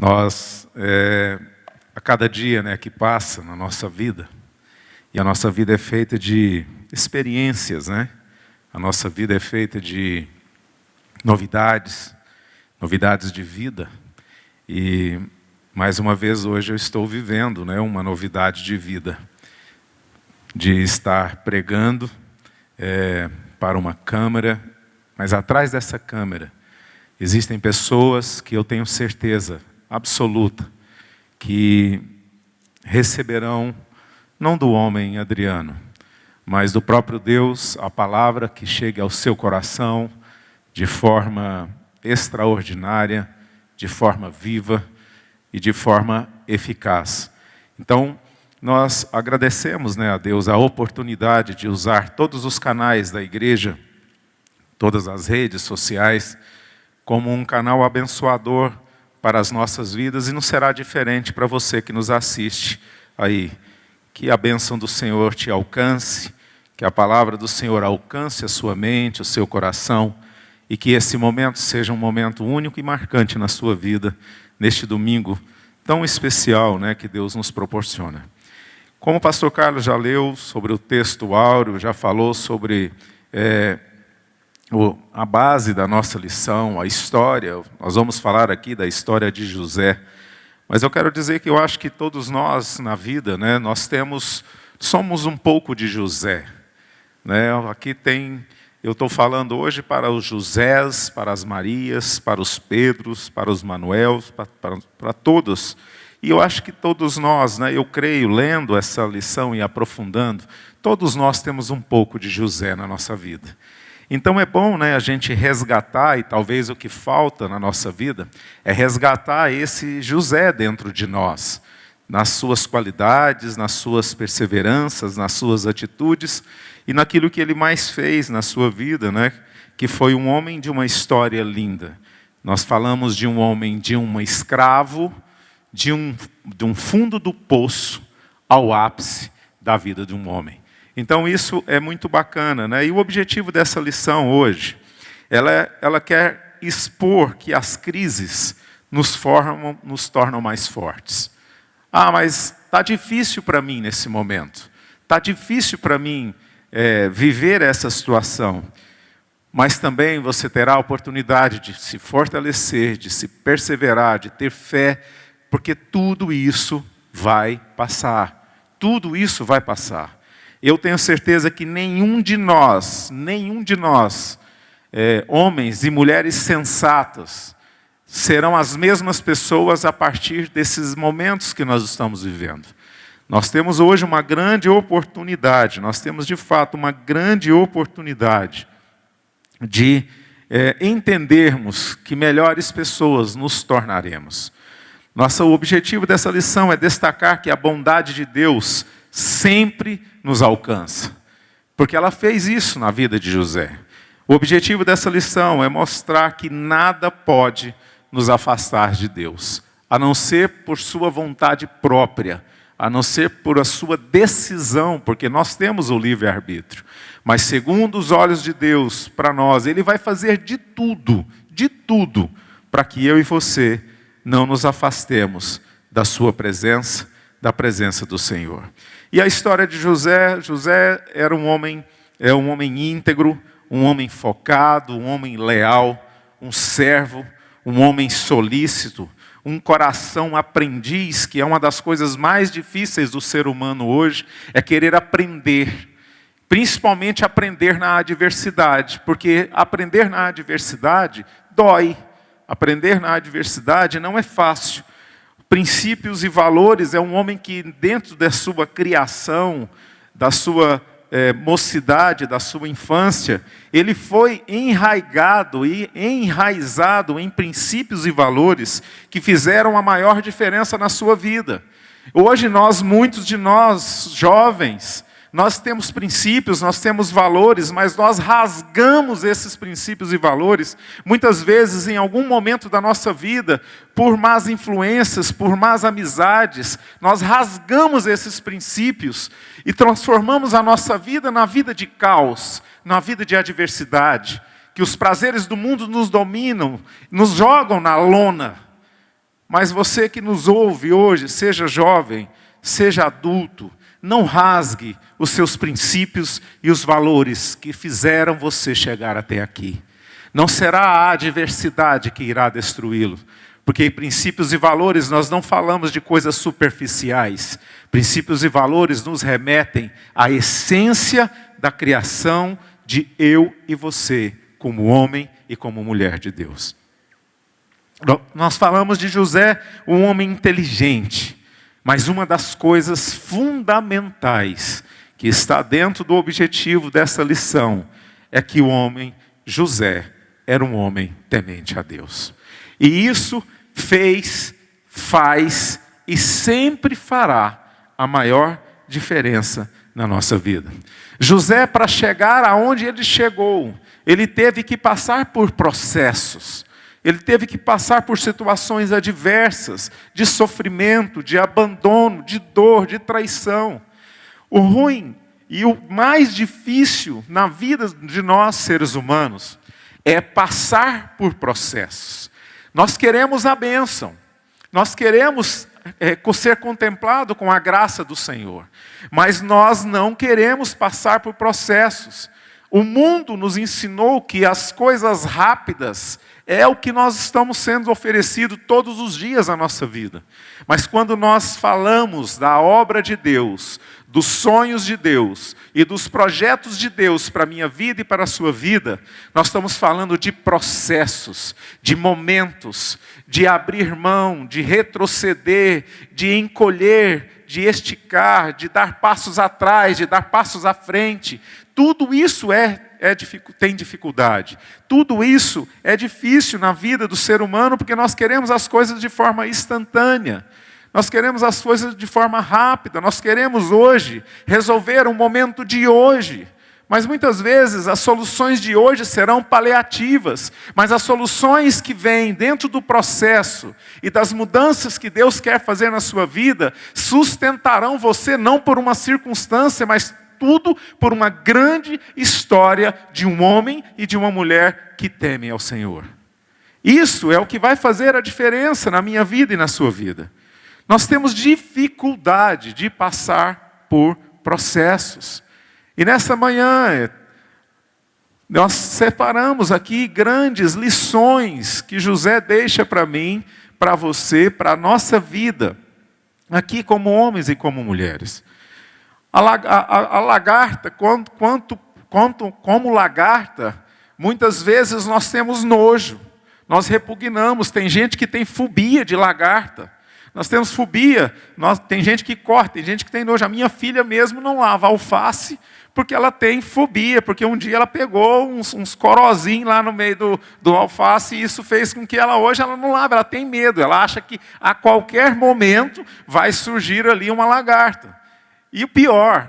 A cada dia, que passa na nossa vida, e a nossa vida é feita de experiências, a nossa vida é feita de novidades de vida. E, mais uma vez, hoje eu estou vivendo uma novidade de vida, de estar pregando para uma câmera, mas atrás dessa câmera existem pessoas que eu tenho certeza absoluta que receberão, não do homem Adriano, mas do próprio Deus, a palavra que chegue ao seu coração de forma extraordinária, de forma viva e de forma eficaz. Então, nós agradecemos a Deus a oportunidade de usar todos os canais da igreja, todas as redes sociais, como um canal abençoador para as nossas vidas, e não será diferente para você que nos assiste aí. Que a bênção do Senhor te alcance, que a palavra do Senhor alcance a sua mente, o seu coração, e que esse momento seja um momento único e marcante na sua vida, neste domingo tão especial que Deus nos proporciona. Como o pastor Carlos já leu sobre o texto áureo, já falou sobre a base da nossa lição, a história, nós vamos falar aqui da história de José. Mas eu quero dizer que eu acho que todos nós na vida, somos um pouco de José. Aqui eu estou falando hoje para os Josés, para as Marias, para os Pedros, para os Manuels, para todos. E eu acho que todos nós, eu creio, lendo essa lição e aprofundando, todos nós temos um pouco de José na nossa vida. Então é bom a gente resgatar, e talvez o que falta na nossa vida, é resgatar esse José dentro de nós, nas suas qualidades, nas suas perseveranças, nas suas atitudes, e naquilo que ele mais fez na sua vida, que foi um homem de uma história linda. Nós falamos de um homem, de um escravo, de um fundo do poço ao ápice da vida de um homem. Então isso é muito bacana, E o objetivo dessa lição hoje, ela quer expor que as crises nos tornam mais fortes. Ah, mas está difícil para mim nesse momento. Está difícil para mim viver essa situação. Mas também você terá a oportunidade de se fortalecer, de se perseverar, de ter fé, porque tudo isso vai passar. Tudo isso vai passar. Eu tenho certeza que nenhum de nós, homens e mulheres sensatos, serão as mesmas pessoas a partir desses momentos que nós estamos vivendo. Nós temos hoje uma grande oportunidade, nós temos de fato uma grande oportunidade de entendermos que melhores pessoas nos tornaremos. Nosso objetivo dessa lição é destacar que a bondade de Deus sempre nos alcança, porque ela fez isso na vida de José. O objetivo dessa lição é mostrar que nada pode nos afastar de Deus, a não ser por sua vontade própria, a não ser por a sua decisão, porque nós temos o livre-arbítrio. Mas segundo os olhos de Deus para nós, Ele vai fazer de tudo, para que eu e você não nos afastemos da sua presença, da presença do Senhor. E a história de José era um homem íntegro, um homem focado, um homem leal, um servo, um homem solícito, um coração aprendiz, que é uma das coisas mais difíceis do ser humano hoje, é querer aprender, principalmente aprender na adversidade, porque aprender na adversidade dói, aprender na adversidade não é fácil. Princípios e valores é um homem que dentro da sua criação, da sua mocidade, da sua infância, ele foi enraizado em princípios e valores que fizeram a maior diferença na sua vida. Hoje muitos de nós jovens, nós temos princípios, nós temos valores, mas nós rasgamos esses princípios e valores, muitas vezes em algum momento da nossa vida, por más influências, por más amizades, nós rasgamos esses princípios e transformamos a nossa vida na vida de caos, na vida de adversidade, que os prazeres do mundo nos dominam, nos jogam na lona. Mas você que nos ouve hoje, seja jovem, seja adulto, não rasgue os seus princípios e os valores que fizeram você chegar até aqui. Não será a adversidade que irá destruí-lo. Porque princípios e valores, nós não falamos de coisas superficiais. Princípios e valores nos remetem à essência da criação de eu e você, como homem e como mulher de Deus. Nós falamos de José, um homem inteligente. Mas uma das coisas fundamentais que está dentro do objetivo dessa lição é que o homem, José, era um homem temente a Deus. E isso fez, faz e sempre fará a maior diferença na nossa vida. José, para chegar aonde ele chegou, ele teve que passar por processos. Ele teve que passar por situações adversas, de sofrimento, de abandono, de dor, de traição. O ruim e o mais difícil na vida de nós, seres humanos, é passar por processos. Nós queremos a bênção, nós queremos ser contemplado com a graça do Senhor, mas nós não queremos passar por processos. O mundo nos ensinou que as coisas rápidas é o que nós estamos sendo oferecido todos os dias na nossa vida. Mas quando nós falamos da obra de Deus, dos sonhos de Deus e dos projetos de Deus para a minha vida e para a sua vida, nós estamos falando de processos, de momentos, de abrir mão, de retroceder, de encolher, de esticar, de dar passos atrás, de dar passos à frente. Tudo isso tem dificuldade. Tudo isso é difícil na vida do ser humano, porque nós queremos as coisas de forma instantânea. Nós queremos as coisas de forma rápida. Nós queremos hoje resolver um momento de hoje. Mas muitas vezes as soluções de hoje serão paliativas. Mas as soluções que vêm dentro do processo e das mudanças que Deus quer fazer na sua vida, sustentarão você não por uma circunstância, mas tudo por uma grande história de um homem e de uma mulher que temem ao Senhor. Isso é o que vai fazer a diferença na minha vida e na sua vida. Nós temos dificuldade de passar por processos. E nessa manhã, nós separamos aqui grandes lições que José deixa para mim, para você, para a nossa vida, aqui como homens e como mulheres. A lagarta, como lagarta, muitas vezes nós temos nojo, nós repugnamos. Tem gente que tem fobia de lagarta. Nós temos fobia, tem gente que corta, tem gente que tem nojo. A minha filha mesmo não lava alface, porque ela tem fobia, porque um dia ela pegou uns corozinhos lá no meio do alface, e isso fez com que hoje ela não lave, ela tem medo, ela acha que a qualquer momento vai surgir ali uma lagarta. E o pior,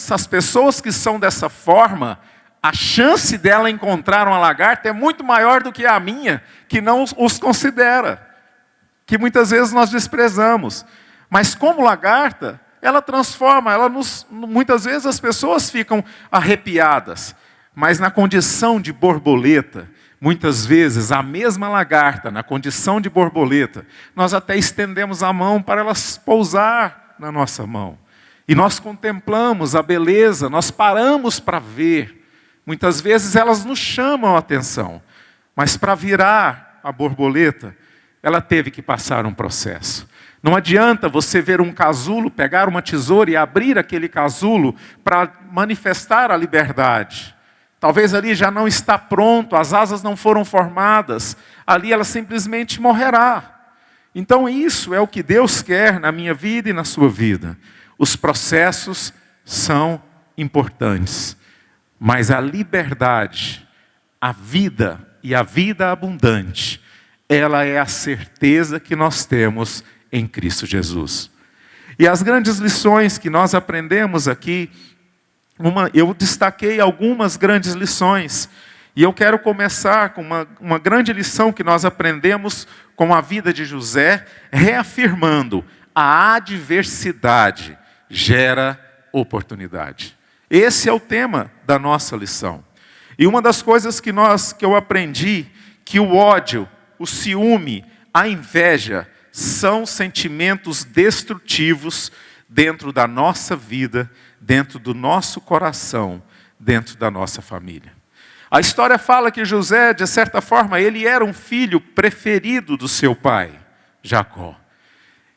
as pessoas que são dessa forma, a chance dela encontrar uma lagarta é muito maior do que a minha, que não os considera, que muitas vezes nós desprezamos. Mas como lagarta, ela transforma, muitas vezes as pessoas ficam arrepiadas, mas na condição de borboleta, muitas vezes a mesma lagarta, na condição de borboleta, nós até estendemos a mão para ela pousar na nossa mão. E nós contemplamos a beleza, nós paramos para ver. Muitas vezes elas nos chamam a atenção, mas para virar a borboleta, ela teve que passar um processo. Não adianta você ver um casulo, pegar uma tesoura e abrir aquele casulo para manifestar a liberdade. Talvez ali já não está pronto, as asas não foram formadas, ali ela simplesmente morrerá. Então isso é o que Deus quer na minha vida e na sua vida. Os processos são importantes, mas a liberdade, a vida e a vida abundante, ela é a certeza que nós temos em Cristo Jesus. E as grandes lições que nós aprendemos aqui, eu destaquei algumas grandes lições, e eu quero começar com uma grande lição que nós aprendemos com a vida de José, reafirmando: a adversidade gera oportunidade. Esse é o tema da nossa lição. E uma das coisas que eu aprendi, que o ódio, o ciúme, a inveja, são sentimentos destrutivos dentro da nossa vida, dentro do nosso coração, dentro da nossa família. A história fala que José, de certa forma, ele era um filho preferido do seu pai, Jacó.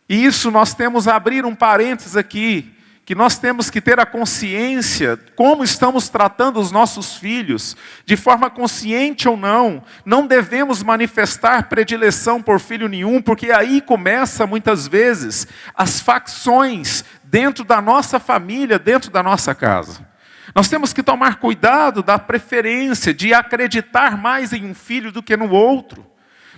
E isso nós temos a abrir um parênteses aqui, que nós temos que ter a consciência, como estamos tratando os nossos filhos, de forma consciente ou não, não devemos manifestar predileção por filho nenhum, porque aí começa muitas vezes as facções dentro da nossa família, dentro da nossa casa. Nós temos que tomar cuidado da preferência, de acreditar mais em um filho do que no outro.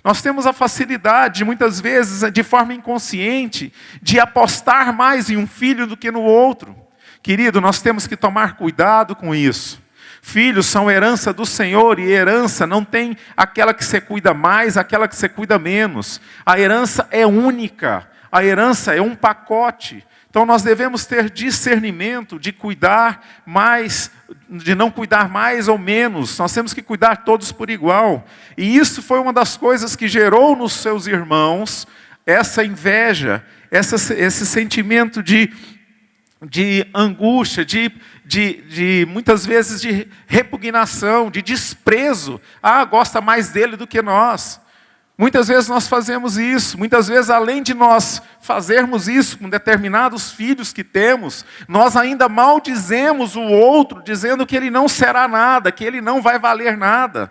Nós temos a facilidade, muitas vezes, de forma inconsciente, de apostar mais em um filho do que no outro. Querido, nós temos que tomar cuidado com isso. Filhos são herança do Senhor, e herança não tem aquela que você cuida mais, aquela que você cuida menos. A herança é única, a herança é um pacote. Então nós devemos ter discernimento de cuidar mais, de não cuidar mais ou menos. Nós temos que cuidar todos por igual. E isso foi uma das coisas que gerou nos seus irmãos essa inveja, esse sentimento de angústia, de muitas vezes de repugnação, de desprezo. Gosta mais dele do que nós. Muitas vezes nós fazemos isso, muitas vezes além de nós fazermos isso com determinados filhos que temos, nós ainda maldizemos o outro, dizendo que ele não será nada, que ele não vai valer nada.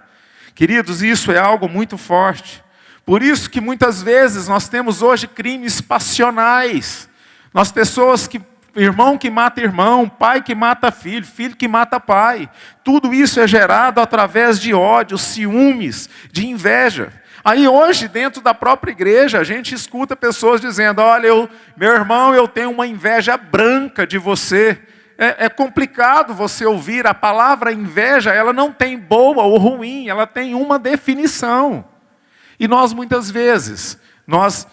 Queridos, isso é algo muito forte. Por isso que muitas vezes nós temos hoje crimes passionais. Nós pessoas que, irmão que mata irmão, pai que mata filho, filho que mata pai. Tudo isso é gerado através de ódio, ciúmes, de inveja. Aí hoje, dentro da própria igreja, a gente escuta pessoas dizendo: olha, meu irmão, eu tenho uma inveja branca de você. É complicado você ouvir a palavra inveja, ela não tem boa ou ruim, ela tem uma definição. E nós muitas vezes, nós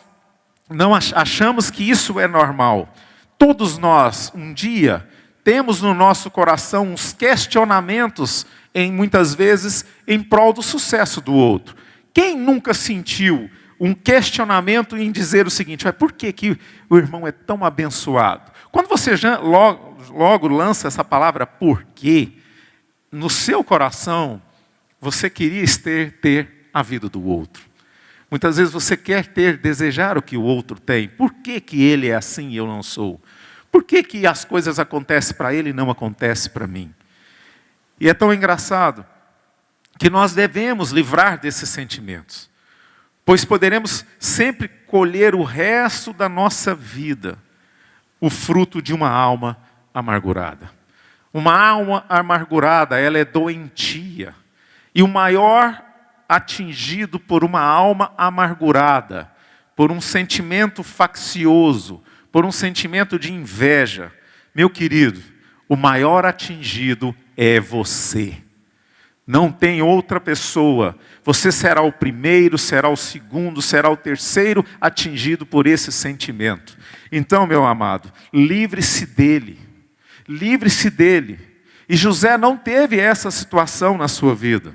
não achamos que isso é normal. Todos nós, um dia, temos no nosso coração uns questionamentos, muitas vezes, em prol do sucesso do outro. Quem nunca sentiu um questionamento em dizer o seguinte: por que o irmão é tão abençoado? Quando você logo lança essa palavra por quê, no seu coração, você queria ter a vida do outro. Muitas vezes você quer desejar o que o outro tem. Por que ele é assim e eu não sou? Por que as coisas acontecem para ele e não acontecem para mim? E é tão engraçado que nós devemos livrar desses sentimentos, pois poderemos sempre colher o resto da nossa vida o fruto de uma alma amargurada. Uma alma amargurada, ela é doentia, e o maior atingido por uma alma amargurada, por um sentimento faccioso, por um sentimento de inveja, meu querido, o maior atingido é você. Não tem outra pessoa. Você será o primeiro, será o segundo, será o terceiro atingido por esse sentimento. Então, meu amado, livre-se dele. Livre-se dele. E José não teve essa situação na sua vida.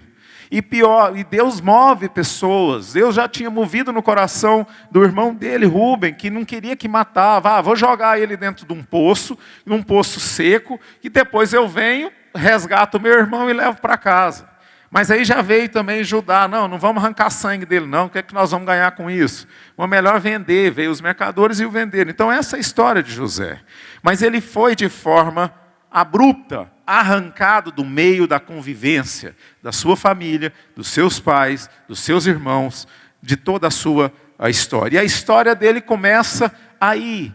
E pior, e Deus move pessoas. Deus já tinha movido no coração do irmão dele, Rúben, que não queria que matava. Vou jogar ele dentro de um poço seco, e depois eu venho, resgato o meu irmão e levo para casa. Mas aí já veio também Judá: não vamos arrancar sangue dele não, o que é que nós vamos ganhar com isso? Vamos melhor vender. Veio os mercadores e o venderam. Então essa é a história de José. Mas ele foi de forma abrupta, arrancado do meio da convivência, da sua família, dos seus pais, dos seus irmãos, de toda a sua história. E a história dele começa aí.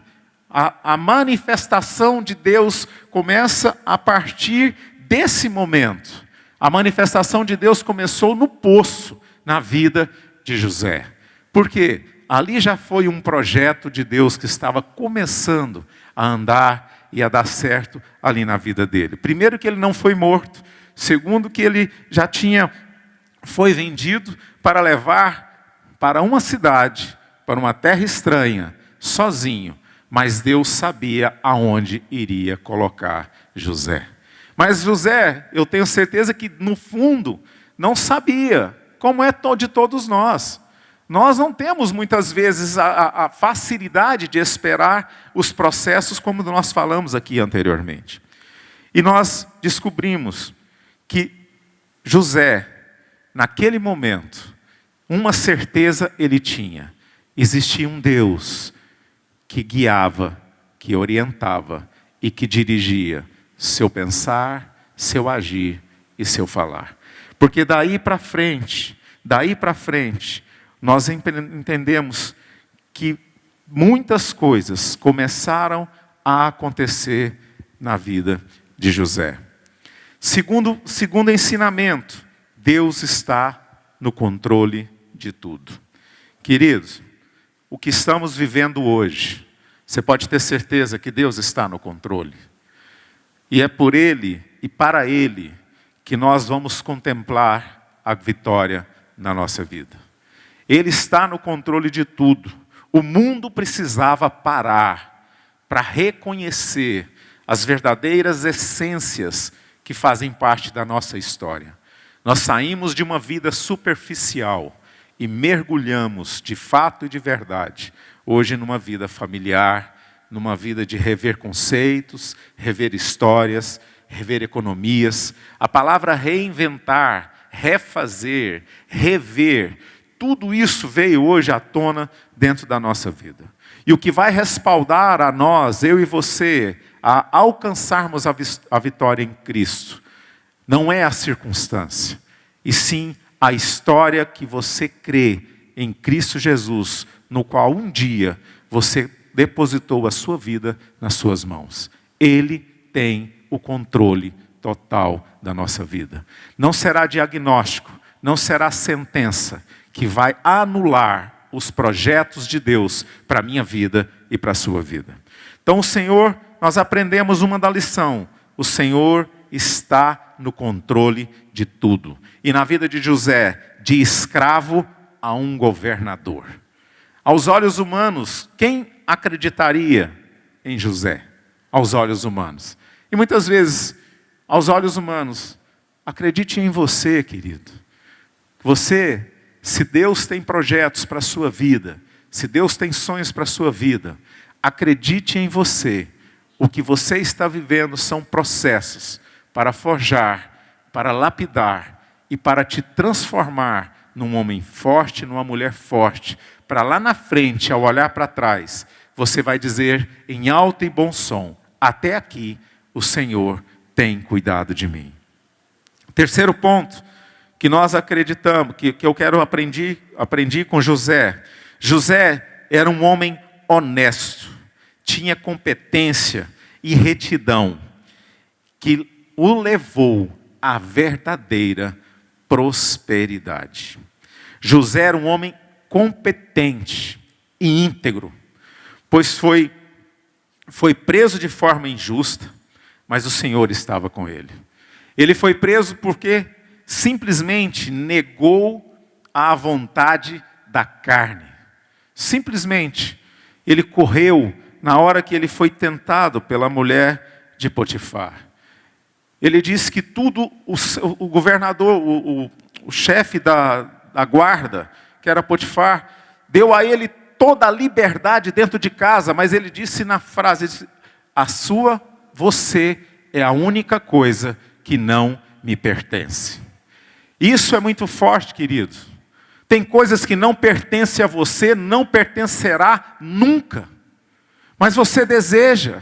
A manifestação de Deus começa a partir desse momento. A manifestação de Deus começou no poço, na vida de José. Por quê? Ali já foi um projeto de Deus que estava começando a andar e a dar certo ali na vida dele. Primeiro, que ele não foi morto. Segundo, que ele já foi vendido para levar para uma cidade, para uma terra estranha, sozinho. Mas Deus sabia aonde iria colocar José. Mas José, eu tenho certeza que no fundo, não sabia, como é de todos nós. Nós não temos muitas vezes a facilidade de esperar os processos como nós falamos aqui anteriormente. E nós descobrimos que José, naquele momento, uma certeza ele tinha: existia um Deus que guiava, que orientava e que dirigia seu pensar, seu agir e seu falar. Porque daí para frente, nós entendemos que muitas coisas começaram a acontecer na vida de José. Segundo ensinamento, Deus está no controle de tudo. Queridos, o que estamos vivendo hoje, você pode ter certeza que Deus está no controle. E é por Ele e para Ele que nós vamos contemplar a vitória na nossa vida. Ele está no controle de tudo. O mundo precisava parar para reconhecer as verdadeiras essências que fazem parte da nossa história. Nós saímos de uma vida superficial e mergulhamos de fato e de verdade, hoje numa vida familiar, numa vida de rever conceitos, rever histórias, rever economias. A palavra reinventar, refazer, rever, tudo isso veio hoje à tona dentro da nossa vida. E o que vai respaldar a nós, eu e você, a alcançarmos a vitória em Cristo, não é a circunstância, e sim a história que você crê em Cristo Jesus, no qual um dia você depositou a sua vida nas suas mãos. Ele tem o controle total da nossa vida. Não será diagnóstico, não será sentença que vai anular os projetos de Deus para a minha vida e para a sua vida. Então o Senhor, nós aprendemos uma da lição: o Senhor está no controle de tudo. E na vida de José, de escravo a um governador. Aos olhos humanos, quem acreditaria em José? Aos olhos humanos. E muitas vezes, aos olhos humanos, acredite em você, querido. Você, se Deus tem projetos para a sua vida, se Deus tem sonhos para a sua vida, acredite em você. O que você está vivendo são processos para forjar, para lapidar e para te transformar num homem forte, numa mulher forte. Para lá na frente, ao olhar para trás, você vai dizer em alto e bom som: até aqui o Senhor tem cuidado de mim. Terceiro ponto que nós acreditamos, que eu aprendi com José. José era um homem honesto, tinha competência e retidão, que o levou à verdadeira prosperidade. José era um homem competente e íntegro, pois foi preso de forma injusta, mas o Senhor estava com ele. Ele foi preso porque simplesmente negou a vontade da carne. Simplesmente, ele correu na hora que ele foi tentado pela mulher de Potifar. Ele disse que tudo, o governador, o chefe da guarda, que era Potifar, deu a ele toda a liberdade dentro de casa, mas ele disse na frase: você é a única coisa que não me pertence. Isso é muito forte, querido. Tem coisas que não pertencem a você, não pertencerá nunca. Mas você deseja.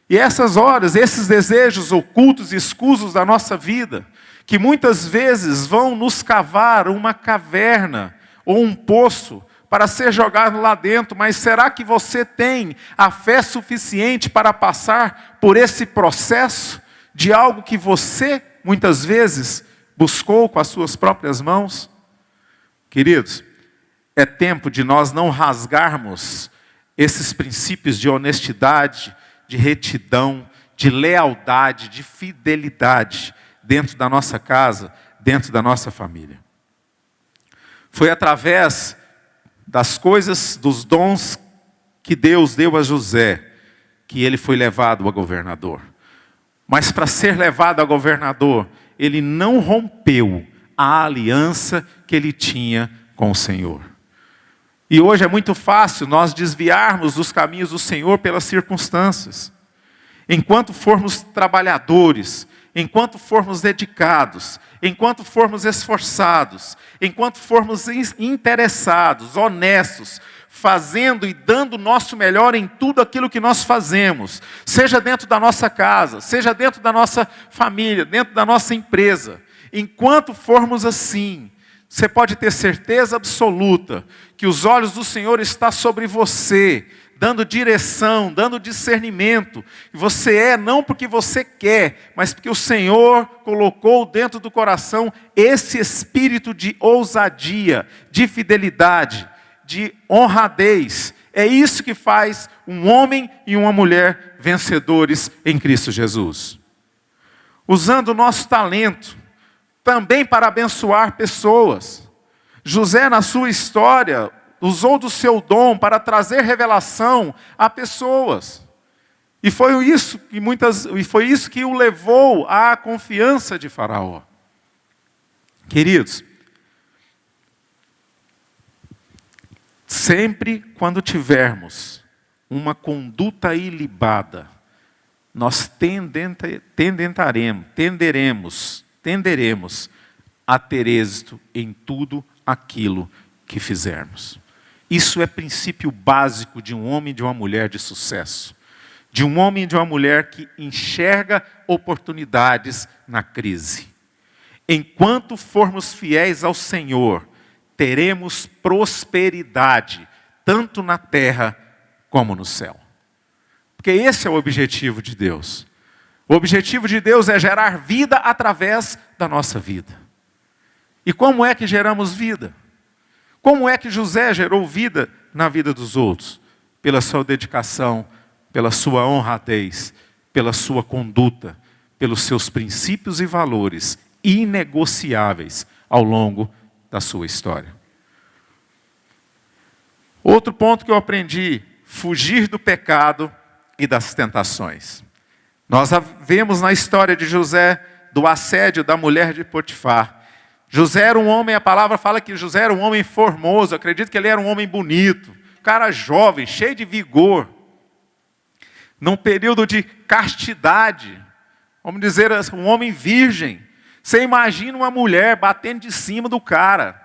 E essas horas, esses desejos ocultos e escusos da nossa vida, que muitas vezes vão nos cavar uma caverna ou um poço para ser jogado lá dentro, mas será que você tem a fé suficiente para passar por esse processo de algo que você, muitas vezes, buscou com as suas próprias mãos? Queridos, é tempo de nós não rasgarmos esses princípios de honestidade, de retidão, de lealdade, de fidelidade dentro da nossa casa, dentro da nossa família. Foi através das coisas, dos dons que Deus deu a José, que ele foi levado a governador. Mas para ser levado a governador, ele não rompeu a aliança que ele tinha com o Senhor. E hoje é muito fácil nós desviarmos dos caminhos do Senhor pelas circunstâncias. Enquanto formos trabalhadores, enquanto formos dedicados, enquanto formos esforçados, enquanto formos interessados, honestos, fazendo e dando o nosso melhor em tudo aquilo que nós fazemos, seja dentro da nossa casa, seja dentro da nossa família, dentro da nossa empresa, enquanto formos assim, você pode ter certeza absoluta que os olhos do Senhor estão sobre você, dando direção, dando discernimento. Você é não porque você quer, mas porque o Senhor colocou dentro do coração esse espírito de ousadia, de fidelidade, de honradez. É isso que faz um homem e uma mulher vencedores em Cristo Jesus. Usando o nosso talento também para abençoar pessoas. José, na sua história, usou do seu dom para trazer revelação a pessoas. E foi isso que o levou à confiança de Faraó. Queridos, sempre quando tivermos uma conduta ilibada, nós tenderemos a ter êxito em tudo aquilo que fizermos. Isso é princípio básico de um homem e de uma mulher de sucesso. De um homem e de uma mulher que enxerga oportunidades na crise. Enquanto formos fiéis ao Senhor, teremos prosperidade, tanto na terra como no céu. Porque esse é o objetivo de Deus. O objetivo de Deus é gerar vida através da nossa vida. E como é que geramos vida? Como é que José gerou vida na vida dos outros? Pela sua dedicação, pela sua honradez, pela sua conduta, pelos seus princípios e valores inegociáveis ao longo da sua história. Outro ponto que eu aprendi: fugir do pecado e das tentações. Nós vemos na história de José do assédio da mulher de Potifar. José era um homem, a palavra fala que José era um homem formoso, acredito que ele era um homem bonito, cara jovem, cheio de vigor, num período de castidade, vamos dizer assim, um homem virgem. Você imagina uma mulher batendo de cima do cara,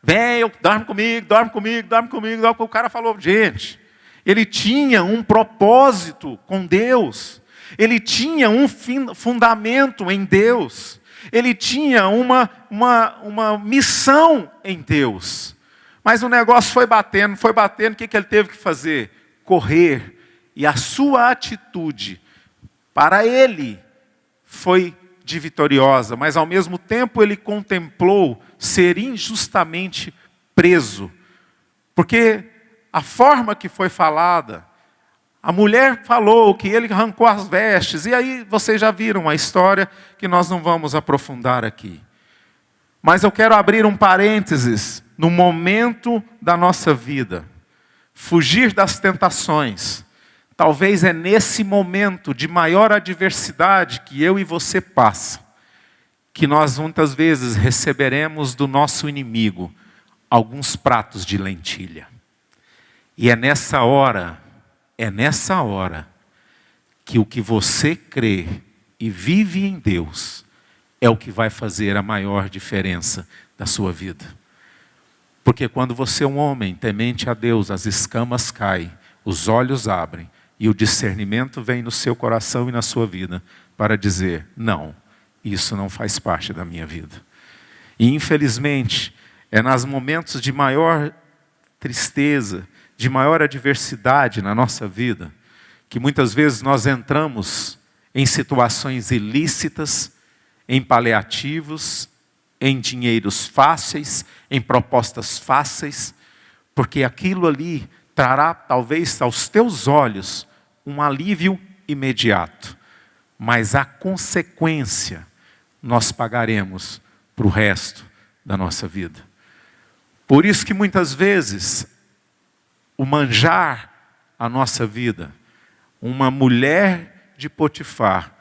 vem, dorme comigo, dorme comigo, dorme comigo, o cara falou, gente, ele tinha um propósito com Deus, ele tinha um fundamento em Deus, ele tinha uma missão em Deus. Mas o negócio foi batendo, o que ele teve que fazer? Correr. E a sua atitude, para ele, foi de vitoriosa, mas ao mesmo tempo ele contemplou ser injustamente preso. Porque a forma que foi falada, a mulher falou que ele arrancou as vestes, e aí vocês já viram a história que nós não vamos aprofundar aqui. Mas eu quero abrir um parênteses no momento da nossa vida. Fugir das tentações. Talvez é nesse momento de maior adversidade que eu e você passa, que nós muitas vezes receberemos do nosso inimigo alguns pratos de lentilha. E é nessa hora que o que você crê e vive em Deus é o que vai fazer a maior diferença da sua vida. Porque quando você é um homem temente a Deus, as escamas caem, os olhos abrem e o discernimento vem no seu coração e na sua vida para dizer, não, isso não faz parte da minha vida. E infelizmente, é nos momentos de maior tristeza, de maior adversidade na nossa vida, que muitas vezes nós entramos em situações ilícitas, em paliativos, em dinheiros fáceis, em propostas fáceis, porque aquilo ali trará talvez aos teus olhos um alívio imediato, mas a consequência nós pagaremos para o resto da nossa vida. Por isso que muitas vezes o manjar a nossa vida, uma mulher de Potifar,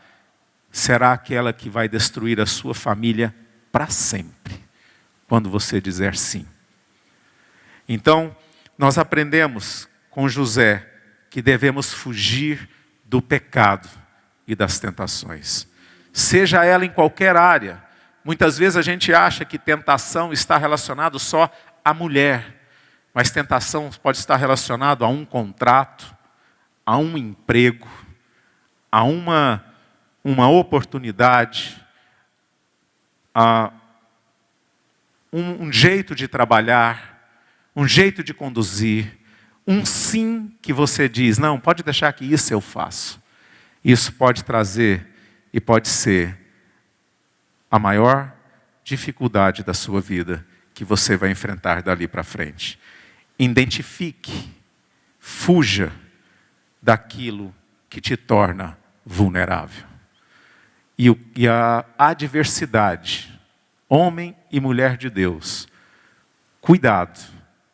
será aquela que vai destruir a sua família para sempre, quando você dizer sim. Então, nós aprendemos com José que devemos fugir do pecado e das tentações. Seja ela em qualquer área. Muitas vezes a gente acha que tentação está relacionado só à mulher. Mas tentação pode estar relacionado a um contrato, a um emprego, a uma oportunidade, a um jeito de trabalhar, um jeito de conduzir, um sim que você diz, não, pode deixar que isso eu faço. Isso pode trazer e pode ser a maior dificuldade da sua vida que você vai enfrentar dali para frente. Identifique, fuja daquilo que te torna vulnerável. E a adversidade, homem e mulher de Deus, cuidado,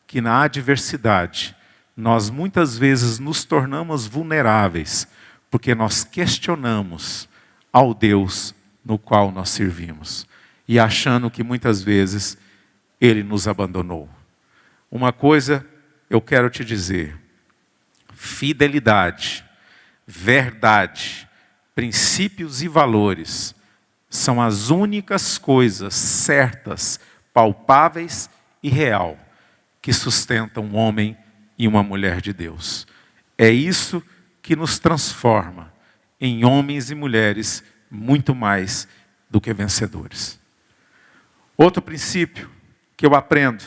que na adversidade nós muitas vezes nos tornamos vulneráveis, porque nós questionamos ao Deus no qual nós servimos, e achando que muitas vezes Ele nos abandonou. Uma coisa eu quero te dizer, fidelidade, verdade, princípios e valores são as únicas coisas certas, palpáveis e real que sustentam um homem e uma mulher de Deus. É isso que nos transforma em homens e mulheres muito mais do que vencedores. Outro princípio que eu aprendo: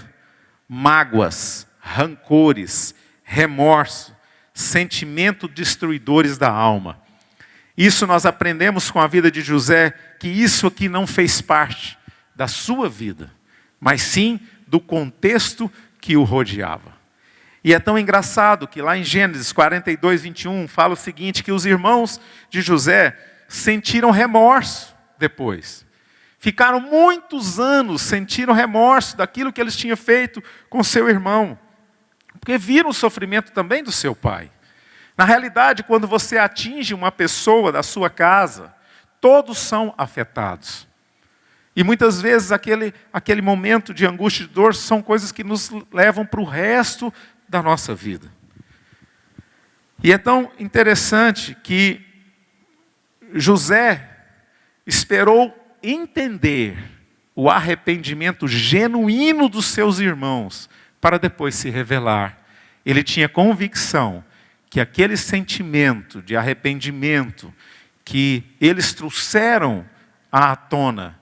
mágoas, rancores, remorso, sentimento destruidores da alma. Isso nós aprendemos com a vida de José, que isso aqui não fez parte da sua vida, mas sim do contexto que o rodeava. E é tão engraçado que lá em Gênesis 42, 21, fala o seguinte, que os irmãos de José sentiram remorso depois. Ficaram muitos anos, sentiram remorso daquilo que eles tinham feito com seu irmão. Porque viram o sofrimento também do seu pai. Na realidade, quando você atinge uma pessoa da sua casa, todos são afetados. E muitas vezes aquele momento de angústia e dor são coisas que nos levam para o resto da nossa vida. E é tão interessante que José esperou entender o arrependimento genuíno dos seus irmãos para depois se revelar. Ele tinha convicção que aquele sentimento de arrependimento que eles trouxeram à tona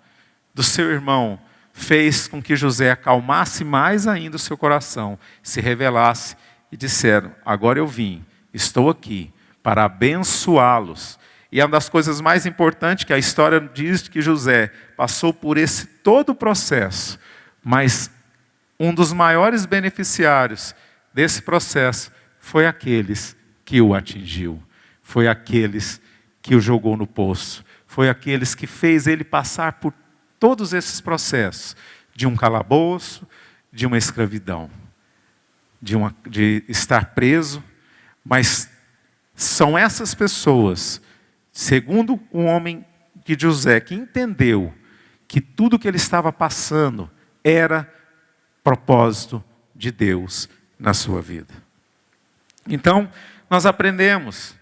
do seu irmão fez com que José acalmasse mais ainda o seu coração, se revelasse e disseram: agora eu vim, estou aqui para abençoá-los. E é uma das coisas mais importantes que a história diz, que José passou por esse todo o processo, mas um dos maiores beneficiários desse processo foi aqueles que o atingiu, foi aqueles que o jogou no poço, foi aqueles que fez ele passar por todos esses processos, de um calabouço, de uma escravidão, de estar preso, mas são essas pessoas, segundo um homem de José, que entendeu que tudo que ele estava passando era propósito de Deus na sua vida. Então, nós aprendemos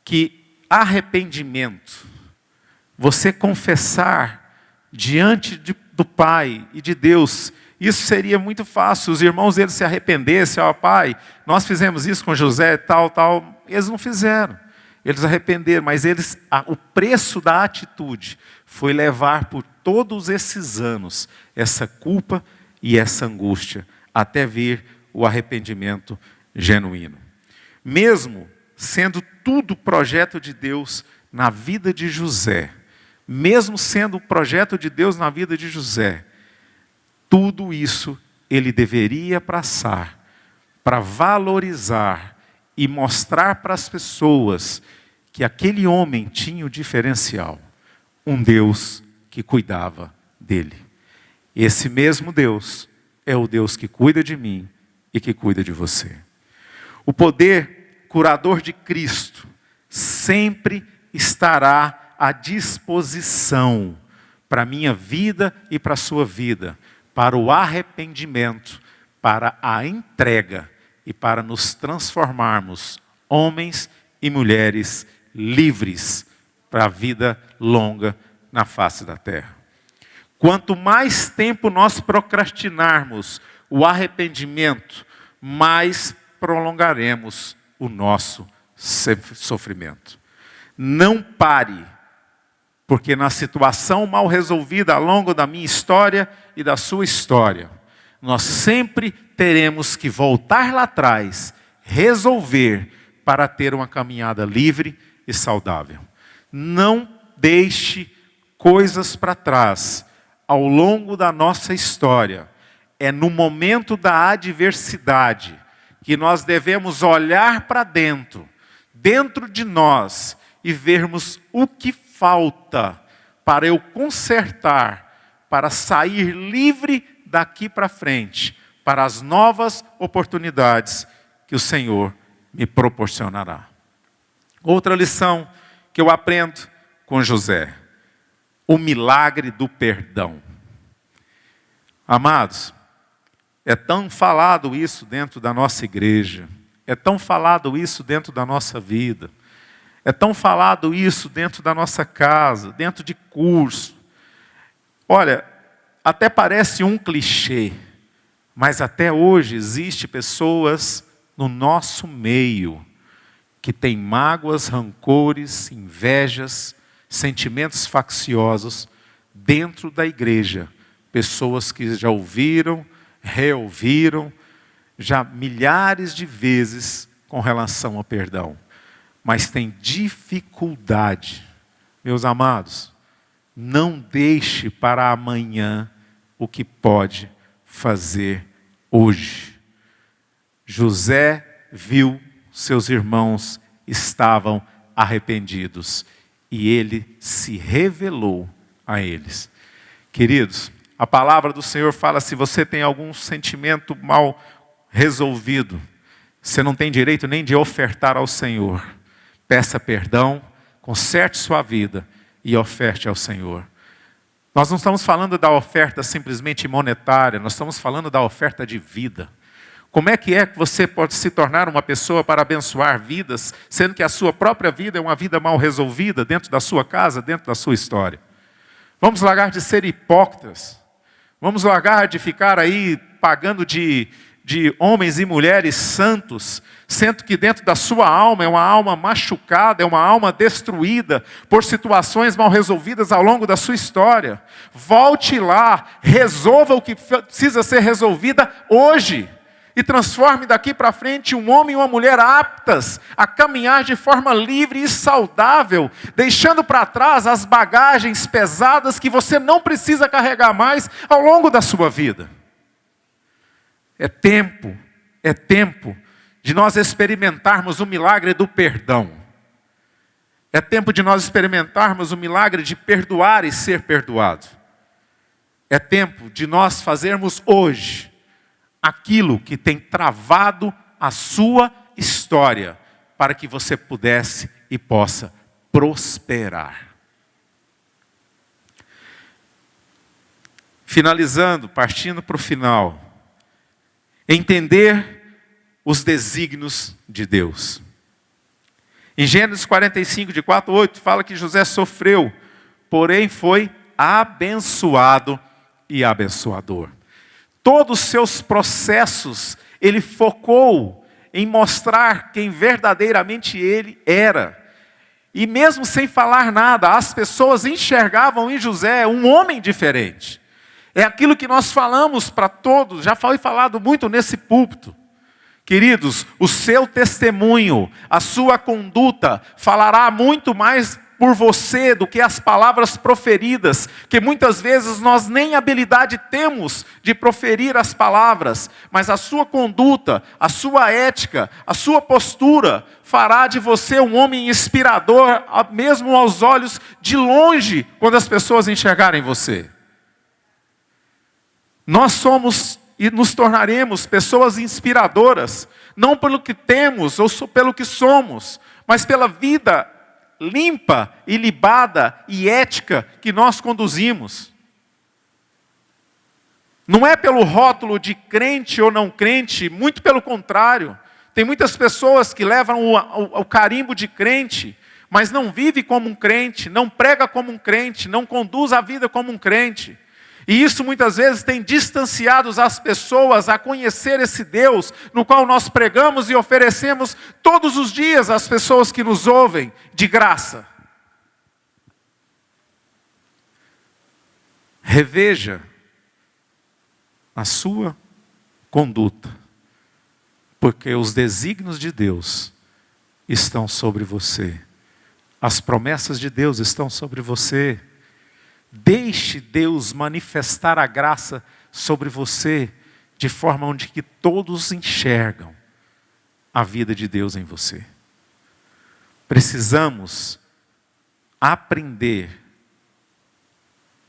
que arrependimento, você confessar diante do Pai e de Deus, isso seria muito fácil. Os irmãos deles se arrependessem: ó Pai, nós fizemos isso com José, tal. Eles não fizeram. Eles arrependeram, mas o preço da atitude foi levar por todos esses anos essa culpa e essa angústia, até vir o arrependimento genuíno. Mesmo sendo tudo projeto de Deus na vida de José, mesmo sendo o projeto de Deus na vida de José, tudo isso ele deveria passar para valorizar e mostrar para as pessoas que aquele homem tinha o diferencial, um Deus que cuidava dele. Esse mesmo Deus é o Deus que cuida de mim e que cuida de você. O poder curador de Cristo sempre estará à disposição para a minha vida e para a sua vida, para o arrependimento, para a entrega e para nos transformarmos homens e mulheres livres para a vida longa na face da terra. Quanto mais tempo nós procrastinarmos o arrependimento, mais prolongaremos o nosso sofrimento. Não pare, porque na situação mal resolvida ao longo da minha história e da sua história, nós sempre teremos que voltar lá atrás, resolver para ter uma caminhada livre e saudável. Não deixe coisas para trás ao longo da nossa história. É no momento da adversidade que nós devemos olhar para dentro de nós, e vermos o que falta para eu consertar, para sair livre daqui para frente, para as novas oportunidades que o Senhor me proporcionará. Outra lição que eu aprendo com José: o milagre do perdão. Amados, é tão falado isso dentro da nossa igreja, é tão falado isso dentro da nossa vida, é tão falado isso dentro da nossa casa, dentro de curso. Olha, até parece um clichê, mas até hoje existe pessoas no nosso meio que têm mágoas, rancores, invejas, sentimentos facciosos dentro da igreja. Pessoas que já ouviram, reouviram, já milhares de vezes com relação ao perdão, mas tem dificuldade. Meus amados, não deixe para amanhã o que pode fazer hoje. José viu seus irmãos estavam arrependidos e ele se revelou a eles. Queridos, a palavra do Senhor fala: se você tem algum sentimento mal resolvido, você não tem direito nem de ofertar ao Senhor. Peça perdão, conserte sua vida e oferte ao Senhor. Nós não estamos falando da oferta simplesmente monetária, nós estamos falando da oferta de vida. Como é que você pode se tornar uma pessoa para abençoar vidas, sendo que a sua própria vida é uma vida mal resolvida dentro da sua casa, dentro da sua história? Vamos largar de ser hipócritas. Vamos largar de ficar aí pagando de homens e mulheres santos, sendo que dentro da sua alma é uma alma machucada, é uma alma destruída por situações mal resolvidas ao longo da sua história. Volte lá, resolva o que precisa ser resolvida hoje. E transforme daqui para frente um homem e uma mulher aptas a caminhar de forma livre e saudável, deixando para trás as bagagens pesadas que você não precisa carregar mais ao longo da sua vida. É tempo de nós experimentarmos o milagre do perdão. É tempo de nós experimentarmos o milagre de perdoar e ser perdoado. É tempo de nós fazermos hoje aquilo que tem travado a sua história, para que você pudesse e possa prosperar. Finalizando, partindo para o final, entender os desígnios de Deus. Em Gênesis 45, de 4 a 8, fala que José sofreu, porém foi abençoado e abençoador. Todos os seus processos, ele focou em mostrar quem verdadeiramente ele era. E mesmo sem falar nada, as pessoas enxergavam em José um homem diferente. É aquilo que nós falamos para todos, já foi falado muito nesse púlpito. Queridos, o seu testemunho, a sua conduta, falará muito mais por você do que as palavras proferidas, que muitas vezes nós nem habilidade temos de proferir as palavras, mas a sua conduta, a sua ética, a sua postura fará de você um homem inspirador, mesmo aos olhos de longe, quando as pessoas enxergarem você. Nós somos e nos tornaremos pessoas inspiradoras, não pelo que temos ou pelo que somos, mas pela vida limpa, ilibada e ética que nós conduzimos. Não é pelo rótulo de crente ou não crente, muito pelo contrário. Tem muitas pessoas que levam o carimbo de crente, mas não vive como um crente, não prega como um crente, não conduz a vida como um crente. E isso muitas vezes tem distanciado as pessoas a conhecer esse Deus, no qual nós pregamos e oferecemos todos os dias às pessoas que nos ouvem, de graça. Reveja a sua conduta, porque os desígnios de Deus estão sobre você. As promessas de Deus estão sobre você. Deixe Deus manifestar a graça sobre você, de forma onde que todos enxergam a vida de Deus em você. Precisamos aprender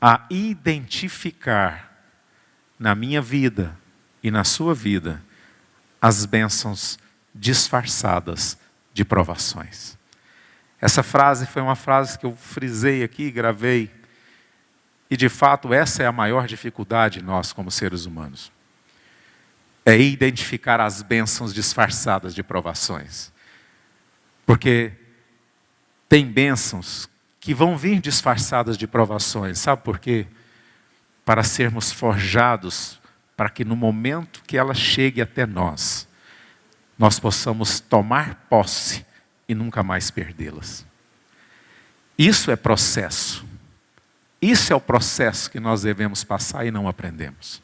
a identificar na minha vida e na sua vida as bênçãos disfarçadas de provações. Essa frase foi uma frase que eu frisei aqui, gravei. E de fato essa é a maior dificuldade nós como seres humanos. É identificar as bênçãos disfarçadas de provações. Porque tem bênçãos que vão vir disfarçadas de provações. Sabe por quê? Para sermos forjados, para que no momento que ela chegue até nós, nós possamos tomar posse e nunca mais perdê-las. Isso é processo. Isso é o processo que nós devemos passar e não aprendemos.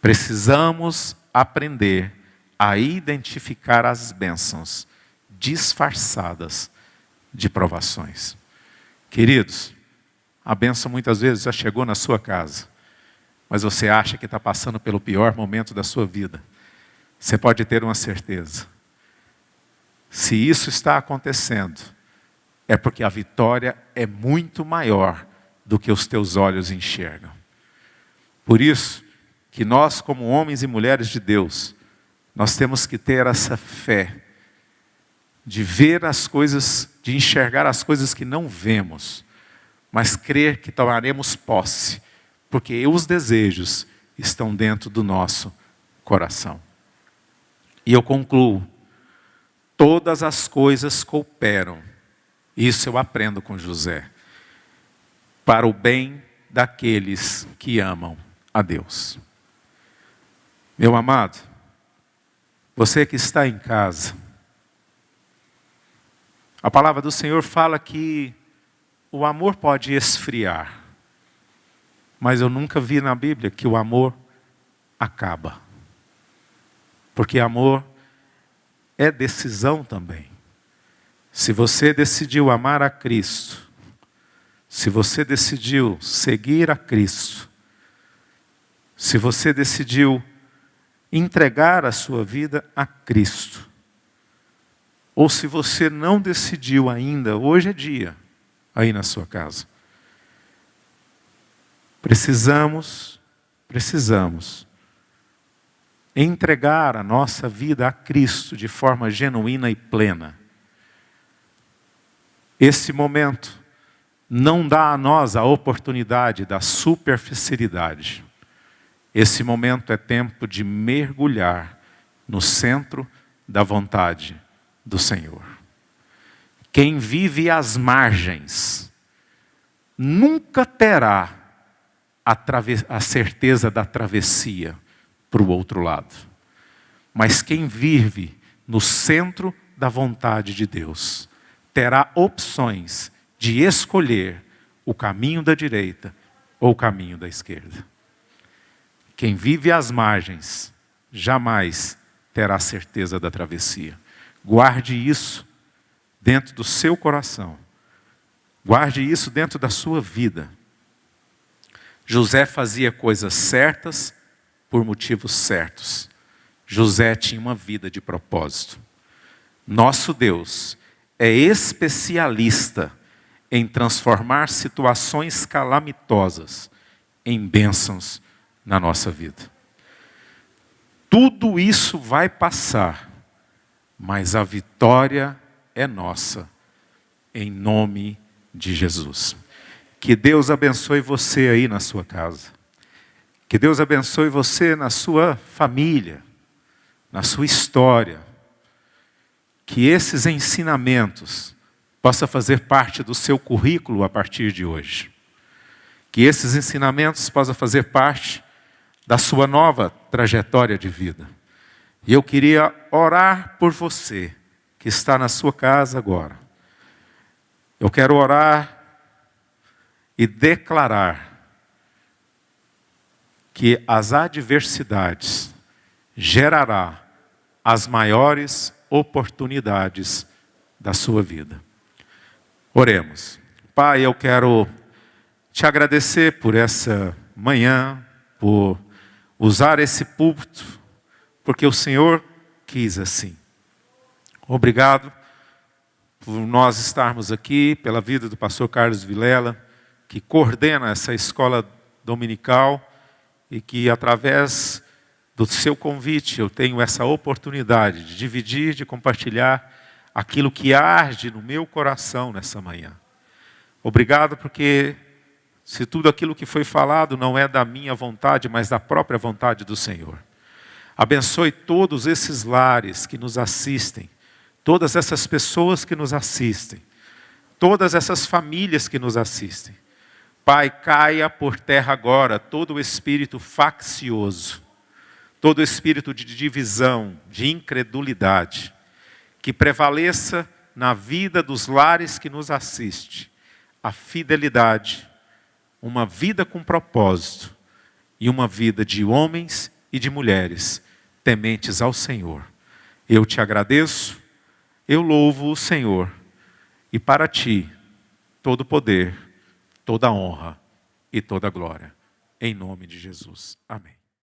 Precisamos aprender a identificar as bênçãos disfarçadas de provações. Queridos, a bênção muitas vezes já chegou na sua casa, mas você acha que está passando pelo pior momento da sua vida. Você pode ter uma certeza. Se isso está acontecendo, é porque a vitória é muito maior do que os teus olhos enxergam. Por isso, que nós como homens e mulheres de Deus, nós temos que ter essa fé, de ver as coisas, de enxergar as coisas que não vemos, mas crer que tomaremos posse, porque os desejos estão dentro do nosso coração. E eu concluo, todas as coisas cooperam, isso eu aprendo com José, para o bem daqueles que amam a Deus. Meu amado, você que está em casa, a palavra do Senhor fala que o amor pode esfriar, mas eu nunca vi na Bíblia que o amor acaba. Porque amor é decisão também. Se você decidiu amar a Cristo, se você decidiu seguir a Cristo, se você decidiu entregar a sua vida a Cristo, ou se você não decidiu ainda, hoje é dia, aí na sua casa. Precisamos entregar a nossa vida a Cristo de forma genuína e plena. Esse momento não dá a nós a oportunidade da superficialidade. Esse momento é tempo de mergulhar no centro da vontade do Senhor. Quem vive às margens nunca terá a certeza da travessia para o outro lado. Mas quem vive no centro da vontade de Deus terá opções de escolher o caminho da direita ou o caminho da esquerda. Quem vive às margens jamais terá certeza da travessia. Guarde isso dentro do seu coração. Guarde isso dentro da sua vida. José fazia coisas certas por motivos certos. José tinha uma vida de propósito. Nosso Deus é especialista em transformar situações calamitosas em bênçãos na nossa vida. Tudo isso vai passar, mas a vitória é nossa, em nome de Jesus. Que Deus abençoe você aí na sua casa. Que Deus abençoe você na sua família, na sua história. Que esses ensinamentos possam fazer parte do seu currículo a partir de hoje. Que esses ensinamentos possam fazer parte da sua nova trajetória de vida. E eu queria orar por você que está na sua casa agora. Eu quero orar e declarar que as adversidades gerará as maiores oportunidades da sua vida. Oremos. Pai, eu quero te agradecer por essa manhã, por usar esse púlpito, porque o Senhor quis assim. Obrigado por nós estarmos aqui, pela vida do pastor Carlos Vilela, que coordena essa escola dominical e que através do seu convite eu tenho essa oportunidade de dividir, de compartilhar aquilo que arde no meu coração nessa manhã. Obrigado porque se tudo aquilo que foi falado não é da minha vontade, mas da própria vontade do Senhor. Abençoe todos esses lares que nos assistem, todas essas pessoas que nos assistem, todas essas famílias que nos assistem. Pai, caia por terra agora todo o espírito faccioso, todo o espírito de divisão, de incredulidade, que prevaleça na vida dos lares que nos assistem, a fidelidade, uma vida com propósito e uma vida de homens e de mulheres tementes ao Senhor. Eu te agradeço, eu louvo o Senhor e para ti todo o poder, toda a honra e toda a glória. Em nome de Jesus. Amém.